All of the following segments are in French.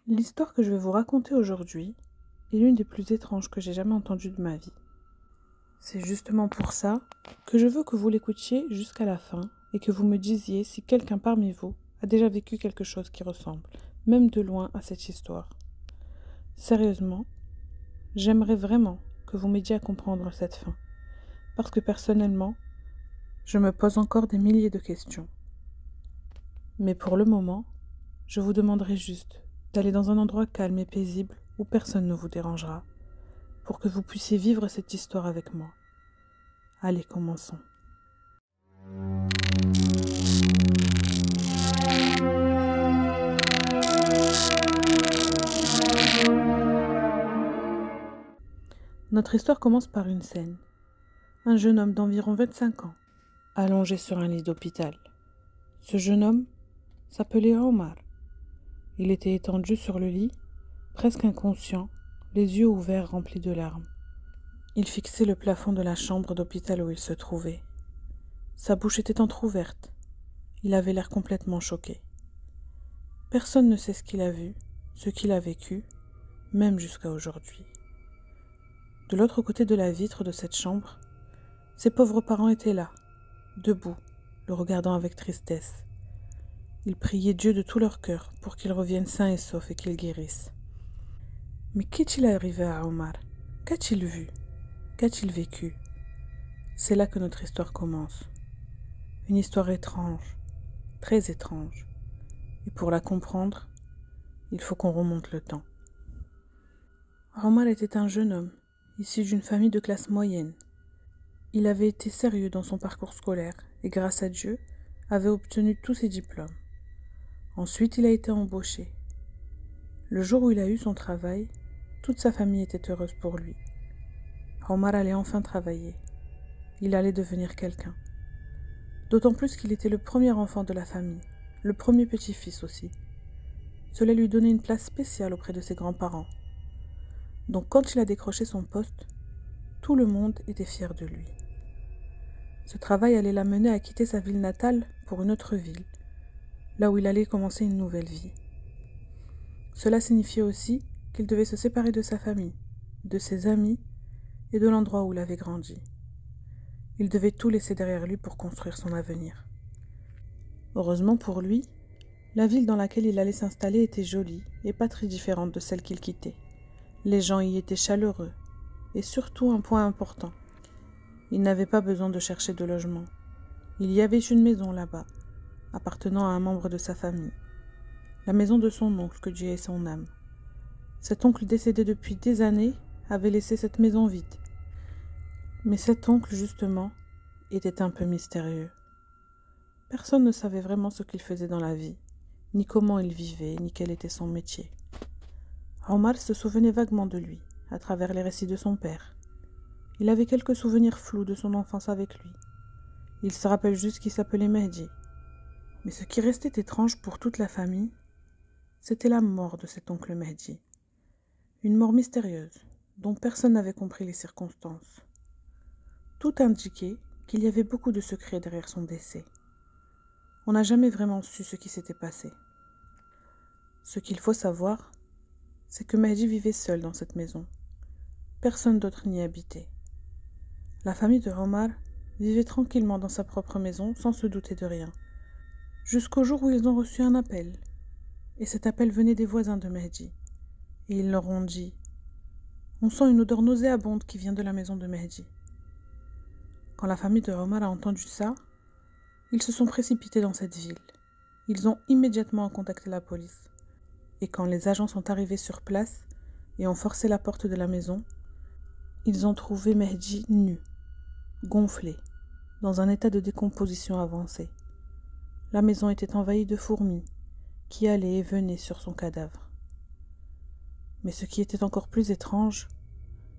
L'histoire que je vais vous raconter aujourd'hui est l'une des plus étranges que j'ai jamais entendues de ma vie. C'est justement pour ça que je veux que vous l'écoutiez jusqu'à la fin et que vous me disiez si quelqu'un parmi vous a déjà vécu quelque chose qui ressemble, même de loin, à cette histoire. Sérieusement, j'aimerais vraiment que vous m'aidiez à comprendre cette fin, parce que personnellement, je me pose encore des milliers de questions. Mais pour le moment, je vous demanderai juste d'aller dans un endroit calme et paisible où personne ne vous dérangera, pour que vous puissiez vivre cette histoire avec moi. Allez, commençons. Notre histoire commence par une scène. Un jeune homme d'environ 25 ans, allongé sur un lit d'hôpital. Ce jeune homme s'appelait Omar. Il était étendu sur le lit, presque inconscient, les yeux ouverts remplis de larmes. Il fixait le plafond de la chambre d'hôpital où il se trouvait. Sa bouche était entr'ouverte. Il avait l'air complètement choqué. Personne ne sait ce qu'il a vu, ce qu'il a vécu, même jusqu'à aujourd'hui. De l'autre côté de la vitre de cette chambre, ses pauvres parents étaient là, debout, le regardant avec tristesse. Ils priaient Dieu de tout leur cœur pour qu'il revienne sain et sauf et qu'il guérisse. Mais qu'est-il arrivé à Omar? Qu'a-t-il vu? Qu'a-t-il vécu? C'est là que notre histoire commence. Une histoire étrange, très étrange. Et pour la comprendre, il faut qu'on remonte le temps. Omar était un jeune homme, issu d'une famille de classe moyenne. Il avait été sérieux dans son parcours scolaire et grâce à Dieu, avait obtenu tous ses diplômes. Ensuite, il a été embauché. Le jour où il a eu son travail, toute sa famille était heureuse pour lui. Omar allait enfin travailler. Il allait devenir quelqu'un. D'autant plus qu'il était le premier enfant de la famille, le premier petit-fils aussi. Cela lui donnait une place spéciale auprès de ses grands-parents. Donc quand il a décroché son poste, tout le monde était fier de lui. Ce travail allait l'amener à quitter sa ville natale pour une autre ville, là où il allait commencer une nouvelle vie. Cela signifiait aussi qu'il devait se séparer de sa famille, de ses amis et de l'endroit où il avait grandi. Il devait tout laisser derrière lui pour construire son avenir. Heureusement pour lui, la ville dans laquelle il allait s'installer était jolie et pas très différente de celle qu'il quittait. Les gens y étaient chaleureux et surtout un point important. Il n'avait pas besoin de chercher de logement. Il y avait une maison là-bas, appartenant à un membre de sa famille. La maison de son oncle, que Dieu ait son âme. Cet oncle décédé depuis des années avait laissé cette maison vide. Mais cet oncle, justement, était un peu mystérieux. Personne ne savait vraiment ce qu'il faisait dans la vie, ni comment il vivait, ni quel était son métier. Omar se souvenait vaguement de lui, à travers les récits de son père. Il avait quelques souvenirs flous de son enfance avec lui. Il se rappelle juste qu'il s'appelait Mehdi. Mais ce qui restait étrange pour toute la famille, c'était la mort de cet oncle Mehdi. Une mort mystérieuse, dont personne n'avait compris les circonstances. Tout indiquait qu'il y avait beaucoup de secrets derrière son décès. On n'a jamais vraiment su ce qui s'était passé. Ce qu'il faut savoir, c'est que Mehdi vivait seul dans cette maison. Personne d'autre n'y habitait. La famille de Omar vivait tranquillement dans sa propre maison sans se douter de rien. Jusqu'au jour où ils ont reçu un appel. Et cet appel venait des voisins de Mehdi. Et ils leur ont dit « On sent une odeur nauséabonde qui vient de la maison de Mehdi. » Quand la famille de Omar a entendu ça, ils se sont précipités dans cette ville. Ils ont immédiatement contacté la police. Et quand les agents sont arrivés sur place et ont forcé la porte de la maison, ils ont trouvé Mehdi nu, gonflé, dans un état de décomposition avancée. La maison était envahie de fourmis qui allaient et venaient sur son cadavre. Mais ce qui était encore plus étrange,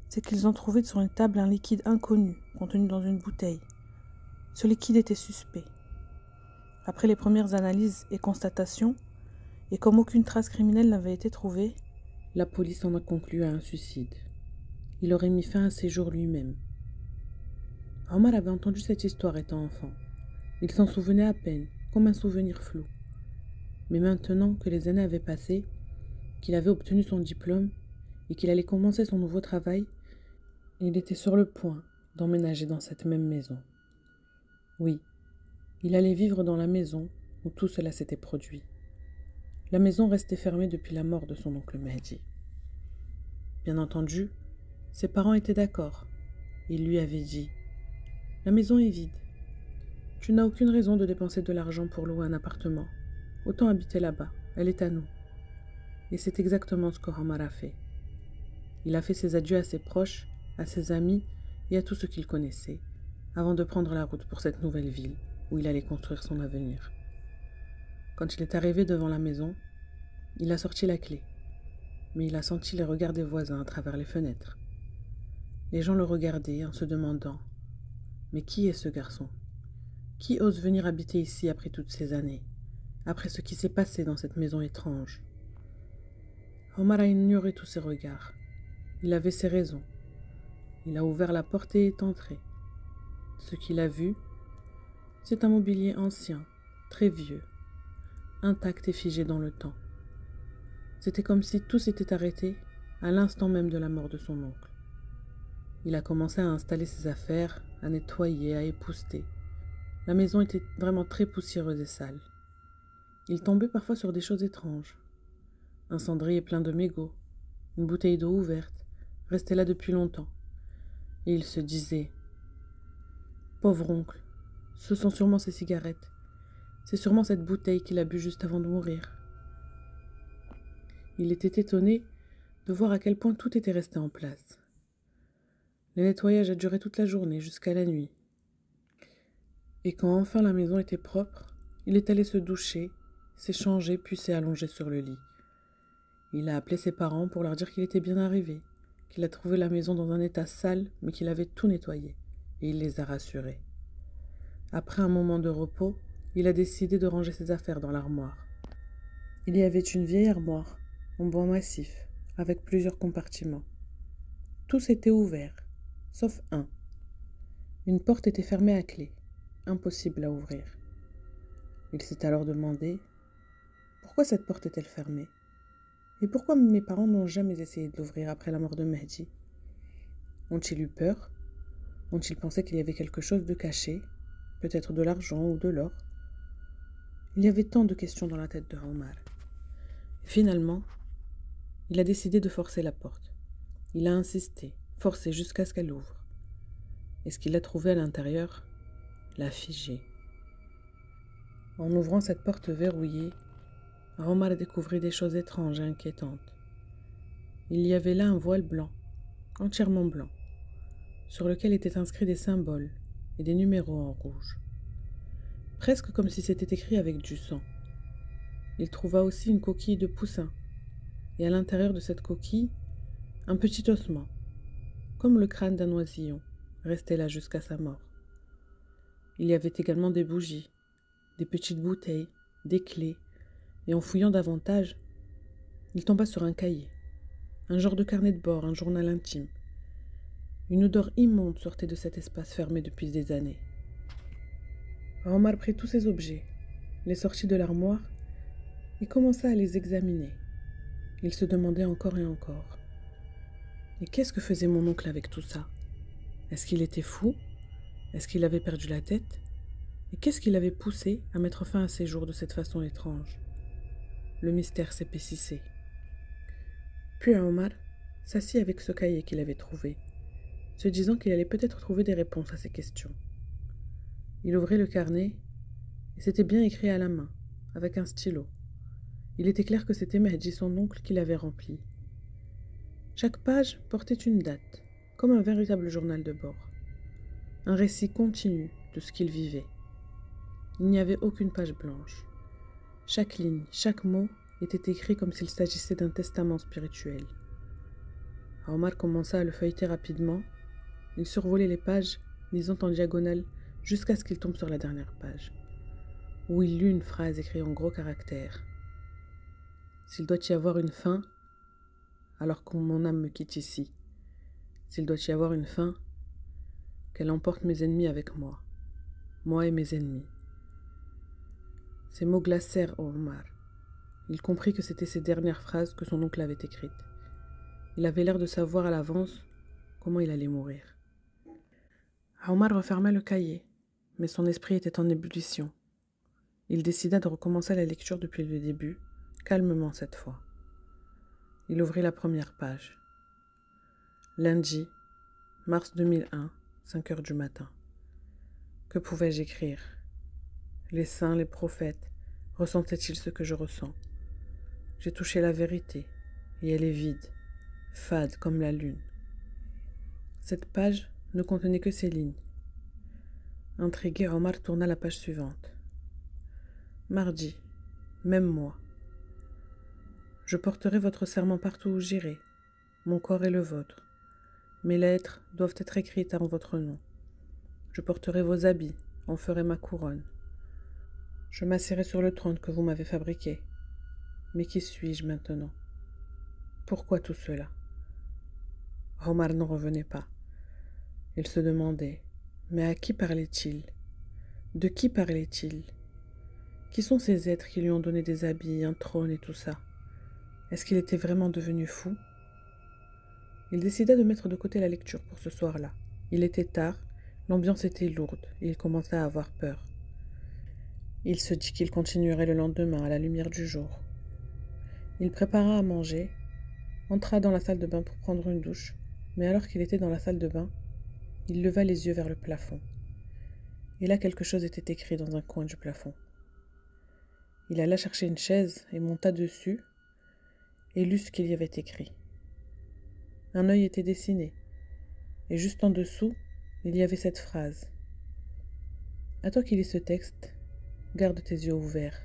c'est qu'ils ont trouvé sur une table un liquide inconnu contenu dans une bouteille. Ce liquide était suspect. Après les premières analyses et constatations, et comme aucune trace criminelle n'avait été trouvée, la police en a conclu à un suicide. Il aurait mis fin à ses jours lui-même. Omar avait entendu cette histoire étant enfant. Il s'en souvenait à peine, comme un souvenir flou. Mais maintenant que les années avaient passé, qu'il avait obtenu son diplôme et qu'il allait commencer son nouveau travail, il était sur le point d'emménager dans cette même maison. Oui, il allait vivre dans la maison où tout cela s'était produit. La maison restait fermée depuis la mort de son oncle Mehdi. Bien entendu, ses parents étaient d'accord. Ils lui avaient dit « La maison est vide. Tu n'as aucune raison de dépenser de l'argent pour louer un appartement. Autant habiter là-bas, elle est à nous. » Et c'est exactement ce que Omar a fait. Il a fait ses adieux à ses proches, à ses amis et à tous ceux qu'il connaissait, avant de prendre la route pour cette nouvelle ville où il allait construire son avenir. Quand il est arrivé devant la maison, il a sorti la clé, mais il a senti les regards des voisins à travers les fenêtres. Les gens le regardaient en se demandant « Mais qui est ce garçon? Qui ose venir habiter ici après toutes ces années, après ce qui s'est passé dans cette maison étrange ?» Omar a ignoré tous ces regards. Il avait ses raisons. Il a ouvert la porte et est entré. Ce qu'il a vu, c'est un mobilier ancien, très vieux, intact et figé dans le temps. C'était comme si tout s'était arrêté à l'instant même de la mort de son oncle. Il a commencé à installer ses affaires, à nettoyer, à épousseter. La maison était vraiment très poussiéreuse et sale. Il tombait parfois sur des choses étranges. Un cendrier plein de mégots, une bouteille d'eau ouverte, restait là depuis longtemps. Et il se disait « Pauvre oncle, ce sont sûrement ses cigarettes. C'est sûrement cette bouteille qu'il a bu juste avant de mourir. » Il était étonné de voir à quel point tout était resté en place. Le nettoyage a duré toute la journée jusqu'à la nuit. Et quand enfin la maison était propre, il est allé se doucher, s'est changé puis s'est allongé sur le lit. Il a appelé ses parents pour leur dire qu'il était bien arrivé, qu'il a trouvé la maison dans un état sale mais qu'il avait tout nettoyé, et il les a rassurés. Après un moment de repos, il a décidé de ranger ses affaires dans l'armoire. Il y avait une vieille armoire, en bois massif, avec plusieurs compartiments. Tous étaient ouverts, sauf un. Une porte était fermée à clé, impossible à ouvrir. Il s'est alors demandé pourquoi cette porte est-elle fermée et pourquoi mes parents n'ont jamais essayé de l'ouvrir après la mort de Mehdi. Ont-ils eu peur? Ont-ils pensé qu'il y avait quelque chose de caché, peut-être de l'argent ou de l'or? Il y avait tant de questions dans la tête de Omar. Finalement, il a décidé de forcer la porte. Il a insisté, forcé jusqu'à ce qu'elle ouvre. Et ce qu'il a trouvé à l'intérieur l'a figé. En ouvrant cette porte verrouillée, Omar a découvert des choses étranges et inquiétantes. Il y avait là un voile blanc, entièrement blanc, sur lequel étaient inscrits des symboles et des numéros en rouge. Presque comme si c'était écrit avec du sang. Il trouva aussi une coquille de poussin, et à l'intérieur de cette coquille, un petit ossement, comme le crâne d'un oisillon, restait là jusqu'à sa mort. Il y avait également des bougies, des petites bouteilles, des clés, et en fouillant davantage, il tomba sur un cahier, un genre de carnet de bord, un journal intime. Une odeur immonde sortait de cet espace fermé depuis des années. Omar prit tous ces objets, les sortit de l'armoire et commença à les examiner. Il se demandait encore et encore. Et qu'est-ce que faisait mon oncle avec tout ça? Est-ce qu'il était fou? Est-ce qu'il avait perdu la tête? Et qu'est-ce qui l'avait poussé à mettre fin à ses jours de cette façon étrange? Le mystère s'épaississait. Puis Omar s'assit avec ce cahier qu'il avait trouvé, se disant qu'il allait peut-être trouver des réponses à ces questions. Il ouvrit le carnet, et c'était bien écrit à la main, avec un stylo. Il était clair que c'était Mehdi, son oncle, qui l'avait rempli. Chaque page portait une date, comme un véritable journal de bord. Un récit continu de ce qu'il vivait. Il n'y avait aucune page blanche. Chaque ligne, chaque mot était écrit comme s'il s'agissait d'un testament spirituel. Omar commença à le feuilleter rapidement. Il survolait les pages, lisant en diagonale jusqu'à ce qu'il tombe sur la dernière page, où il lut une phrase écrite en gros caractères. « S'il doit y avoir une fin, alors que mon âme me quitte ici. S'il doit y avoir une fin, qu'elle emporte mes ennemis avec moi, moi et mes ennemis. » Ces mots glacèrent Omar. Il comprit que c'étaient ces dernières phrases que son oncle avait écrites. Il avait l'air de savoir à l'avance comment il allait mourir. Omar referma le cahier, mais son esprit était en ébullition. Il décida de recommencer la lecture depuis le début, calmement cette fois. Il ouvrit la première page. Lundi, mars 2001, 5 heures du matin. Que pouvais-je écrire? Les saints, les prophètes, ressentaient-ils ce que je ressens? J'ai touché la vérité, et elle est vide, fade comme la lune. Cette page ne contenait que ces lignes. Intrigué, Omar tourna la page suivante. Mardi, même mois. Je porterai votre serment partout où j'irai. Mon corps est le vôtre. Mes lettres doivent être écrites en votre nom. Je porterai vos habits, en ferai ma couronne. Je m'assierai sur le trône que vous m'avez fabriqué. Mais qui suis-je maintenant? Pourquoi tout cela? Omar n'en revenait pas. Il se demandait, mais à qui parlait-il? De qui parlait-il? Qui sont ces êtres qui lui ont donné des habits, un trône et tout ça? Est-ce qu'il était vraiment devenu fou? Il décida de mettre de côté la lecture pour ce soir-là. Il était tard, l'ambiance était lourde et il commença à avoir peur. Il se dit qu'il continuerait le lendemain à la lumière du jour. Il prépara à manger, entra dans la salle de bain pour prendre une douche, mais alors qu'il était dans la salle de bain, il leva les yeux vers le plafond. Et là, quelque chose était écrit dans un coin du plafond. Il alla chercher une chaise et monta dessus et lut ce qu'il y avait écrit. Un œil était dessiné, et juste en dessous, il y avait cette phrase. « À toi qui lis ce texte, garde tes yeux ouverts,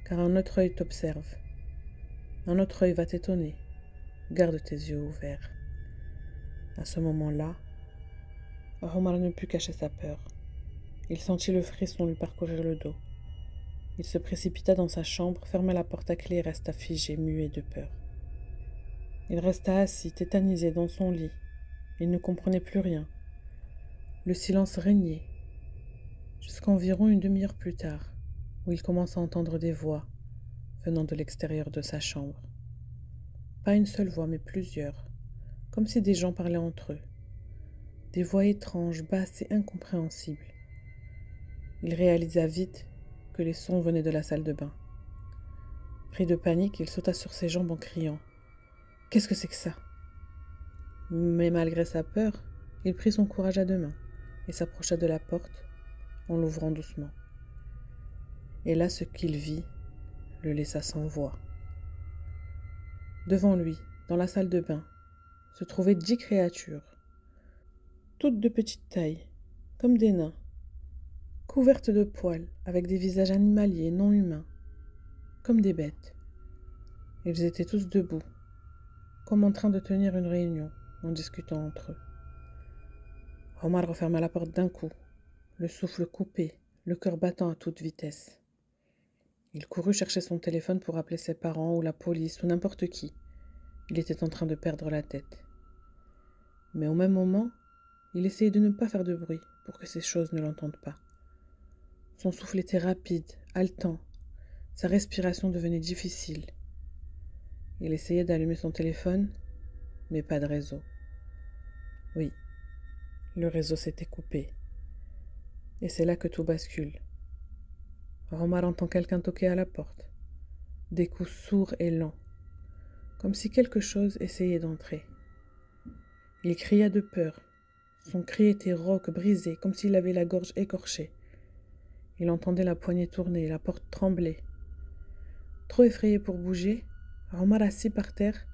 car un autre œil t'observe. Un autre œil va t'étonner, garde tes yeux ouverts. » À ce moment-là, Omar ne put cacher sa peur. Il sentit le frisson lui parcourir le dos. Il se précipita dans sa chambre, ferma la porte à clé et resta figé, muet de peur. Il resta assis, tétanisé dans son lit. Il ne comprenait plus rien. Le silence régnait, jusqu'à environ une demi-heure plus tard, où il commença à entendre des voix venant de l'extérieur de sa chambre. Pas une seule voix, mais plusieurs, comme si des gens parlaient entre eux. Des voix étranges, basses et incompréhensibles. Il réalisa vite que les sons venaient de la salle de bain. Pris de panique, il sauta sur ses jambes en criant « Qu'est-ce que c'est que ça ?» Mais malgré sa peur, il prit son courage à deux mains et s'approcha de la porte en l'ouvrant doucement. Et là, ce qu'il vit le laissa sans voix. Devant lui, dans la salle de bain, se trouvaient 10 créatures, toutes de petite taille, comme des nains, couvertes de poils, avec des visages animaliers non humains, comme des bêtes. Ils étaient tous debout, comme en train de tenir une réunion, en discutant entre eux. Omar referma la porte d'un coup, le souffle coupé, le cœur battant à toute vitesse. Il courut chercher son téléphone pour appeler ses parents ou la police ou n'importe qui. Il était en train de perdre la tête. Mais au même moment, il essayait de ne pas faire de bruit pour que ces choses ne l'entendent pas. Son souffle était rapide, haletant. Sa respiration devenait difficile. Il essayait d'allumer son téléphone, mais pas de réseau. Oui, le réseau s'était coupé. Et c'est là que tout bascule. Omar entend quelqu'un toquer à la porte. Des coups sourds et lents, comme si quelque chose essayait d'entrer. Il cria de peur. Son cri était rauque, brisé, comme s'il avait la gorge écorchée. Il entendait la poignée tourner, la porte trembler. Trop effrayé pour bouger, Omar, assis par terre,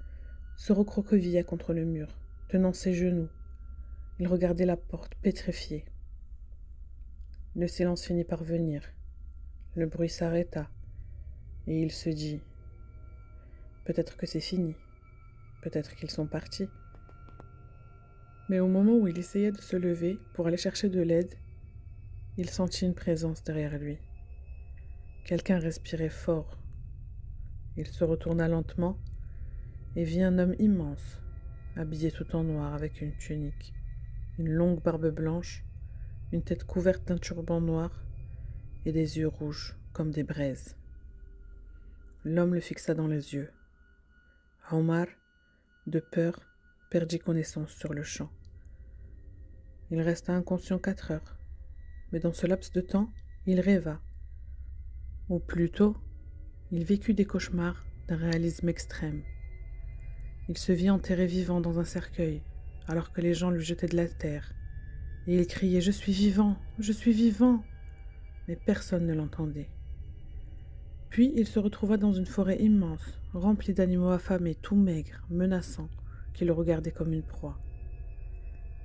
se recroquevilla contre le mur, tenant ses genoux. Il regardait la porte, pétrifié. Le silence finit par venir. Le bruit s'arrêta, et il se dit « Peut-être que c'est fini, peut-être qu'ils sont partis. » Mais au moment où il essayait de se lever pour aller chercher de l'aide, il sentit une présence derrière lui. Quelqu'un respirait fort. Il se retourna lentement et vit un homme immense, habillé tout en noir avec une tunique, une longue barbe blanche, une tête couverte d'un turban noir et des yeux rouges comme des braises. L'homme le fixa dans les yeux. Omar, de peur, perdit connaissance sur le champ. Il resta inconscient 4 heures, mais dans ce laps de temps, il rêva. Ou plutôt, il vécut des cauchemars d'un réalisme extrême. Il se vit enterré vivant dans un cercueil, alors que les gens lui jetaient de la terre, et il criait « Je suis vivant, je suis vivant !» Mais personne ne l'entendait. Puis il se retrouva dans une forêt immense, remplie d'animaux affamés, tout maigres, menaçants, qui le regardaient comme une proie.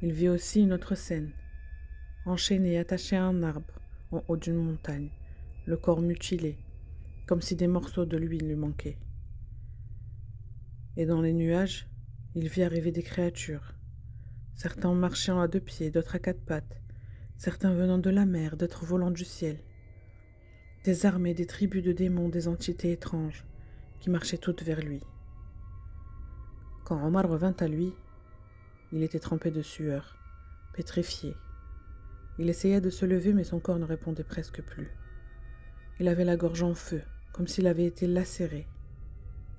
Il vit aussi une autre scène. Enchaîné et attaché à un arbre, en haut d'une montagne, le corps mutilé, comme si des morceaux de lui manquaient. Et dans les nuages, il vit arriver des créatures, certains marchant à 2 pieds, d'autres à 4 pattes, certains venant de la mer, d'autres volant du ciel. Des armées, des tribus de démons, des entités étranges, qui marchaient toutes vers lui. Quand Omar revint à lui, il était trempé de sueur, pétrifié. Il essaya de se lever, mais son corps ne répondait presque plus. Il avait la gorge en feu, comme s'il avait été lacéré,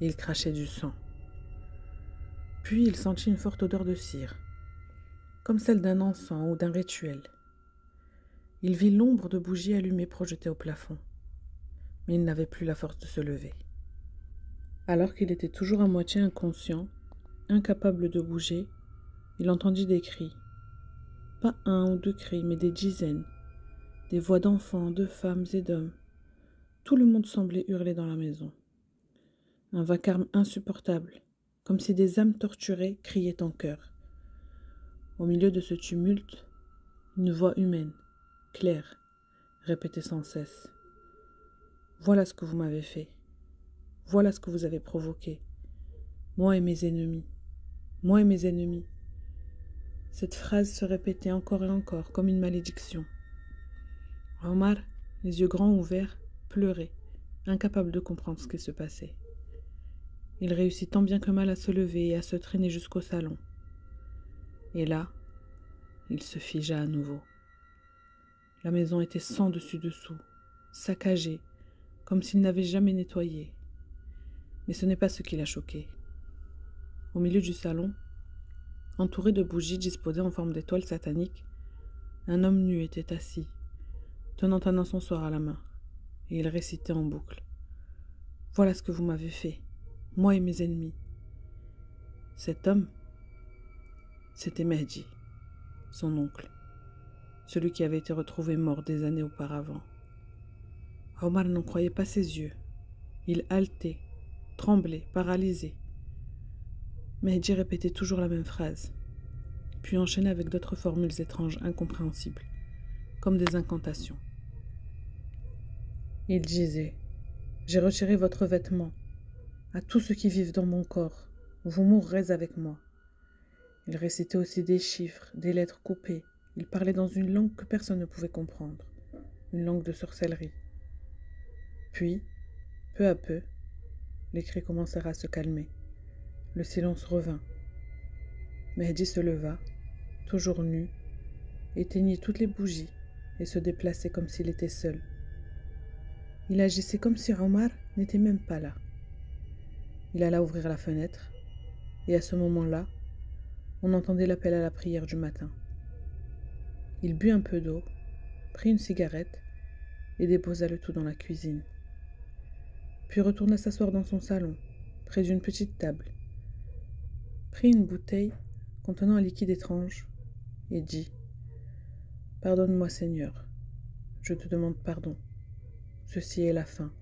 et il crachait du sang. Puis il sentit une forte odeur de cire, comme celle d'un encens ou d'un rituel. Il vit l'ombre de bougies allumées projetées au plafond, mais il n'avait plus la force de se lever. Alors qu'il était toujours à moitié inconscient, incapable de bouger, il entendit des cris. Pas 1 ou 2 cris, mais des dizaines. Des voix d'enfants, de femmes et d'hommes. Tout le monde semblait hurler dans la maison. Un vacarme insupportable, comme si des âmes torturées criaient en chœur. Au milieu de ce tumulte, une voix humaine, claire, répétait sans cesse. « Voilà ce que vous m'avez fait. Voilà ce que vous avez provoqué. Moi et mes ennemis. Moi et mes ennemis. » Cette phrase se répétait encore et encore, comme une malédiction. Omar, les yeux grands ouverts, pleurait, incapable de comprendre ce qui se passait. Il réussit tant bien que mal à se lever et à se traîner jusqu'au salon. Et là, il se figea à nouveau. La maison était sans dessus-dessous, saccagée, comme s'il n'avait jamais nettoyé. Mais ce n'est pas ce qui l'a choqué. Au milieu du salon, entouré de bougies disposées en forme d'étoiles sataniques, un homme nu était assis, tenant un encensoir à la main, et il récitait en boucle. « Voilà ce que vous m'avez fait, moi et mes ennemis. » Cet homme, c'était Mehdi, son oncle, celui qui avait été retrouvé mort des années auparavant. Omar n'en croyait pas ses yeux. Il haletait, tremblait, paralysé. Mehdi répétait toujours la même phrase, puis enchaînait avec d'autres formules étranges, incompréhensibles, comme des incantations. Il disait « J'ai retiré votre vêtement. À tous ceux qui vivent dans mon corps, vous mourrez avec moi. » Il récitait aussi des chiffres, des lettres coupées. Il parlait dans une langue que personne ne pouvait comprendre, une langue de sorcellerie. Puis, peu à peu, les cris commencèrent à se calmer. Le silence revint. Mehdi se leva, toujours nu, éteignit toutes les bougies et se déplaçait comme s'il était seul. Il agissait comme si Omar n'était même pas là. Il alla ouvrir la fenêtre, et à ce moment-là, on entendait l'appel à la prière du matin. Il but un peu d'eau, prit une cigarette et déposa le tout dans la cuisine. Puis retourna s'asseoir dans son salon, près d'une petite table, prit une bouteille contenant un liquide étrange et dit « Pardonne-moi, Seigneur, je te demande pardon. Ceci est la fin. »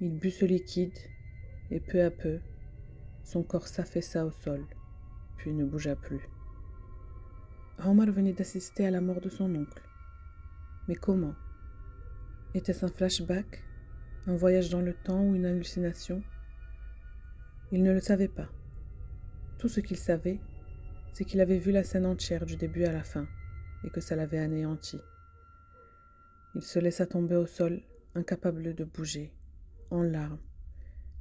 Il but ce liquide et peu à peu, son corps s'affaissa au sol, puis ne bougea plus. Omar venait d'assister à la mort de son oncle. Mais comment? Était-ce un flashback, un voyage dans le temps ou une hallucination? Il ne le savait pas. Tout ce qu'il savait, c'est qu'il avait vu la scène entière du début à la fin et que ça l'avait anéanti. Il se laissa tomber au sol, incapable de bouger, en larmes,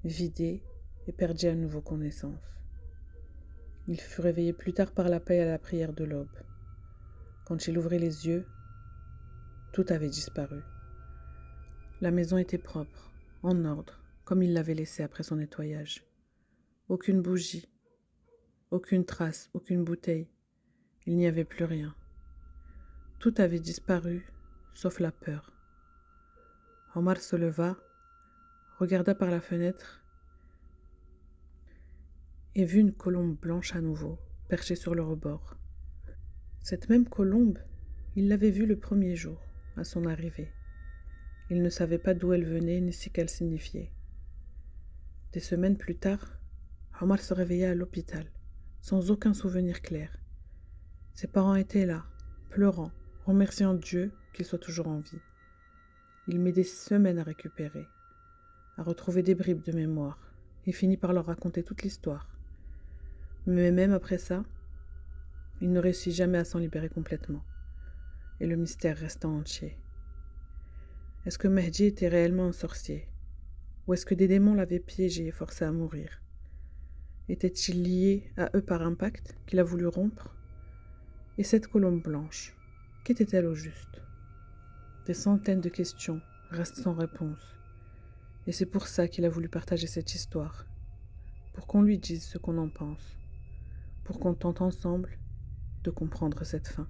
vidé et perdit à nouveau connaissance. Il fut réveillé plus tard par l'appel à la prière de l'aube. Quand il ouvrit les yeux, tout avait disparu. La maison était propre, en ordre, comme il l'avait laissé après son nettoyage. Aucune bougie, aucune trace, aucune bouteille. Il n'y avait plus rien. Tout avait disparu, sauf la peur. Omar se leva, regarda par la fenêtre et vit une colombe blanche à nouveau, perchée sur le rebord. Cette même colombe, il l'avait vue le premier jour, à son arrivée. Il ne savait pas d'où elle venait ni ce qu'elle signifiait. Des semaines plus tard, Omar se réveilla à l'hôpital, sans aucun souvenir clair. Ses parents étaient là, pleurant, remerciant Dieu qu'il soit toujours en vie. Il mit des semaines à récupérer, à retrouver des bribes de mémoire, et finit par leur raconter toute l'histoire. Mais même après ça, il ne réussit jamais à s'en libérer complètement, et le mystère resta entier. Est-ce que Mehdi était réellement un sorcier? Ou est-ce que des démons l'avaient piégé et forcé à mourir? Était-il lié à eux par un pacte qu'il a voulu rompre? Et cette colombe blanche, qu'était-elle au juste? Des centaines de questions restent sans réponse. Et c'est pour ça qu'il a voulu partager cette histoire. Pour qu'on lui dise ce qu'on en pense. Pour qu'on tente ensemble de comprendre cette fin.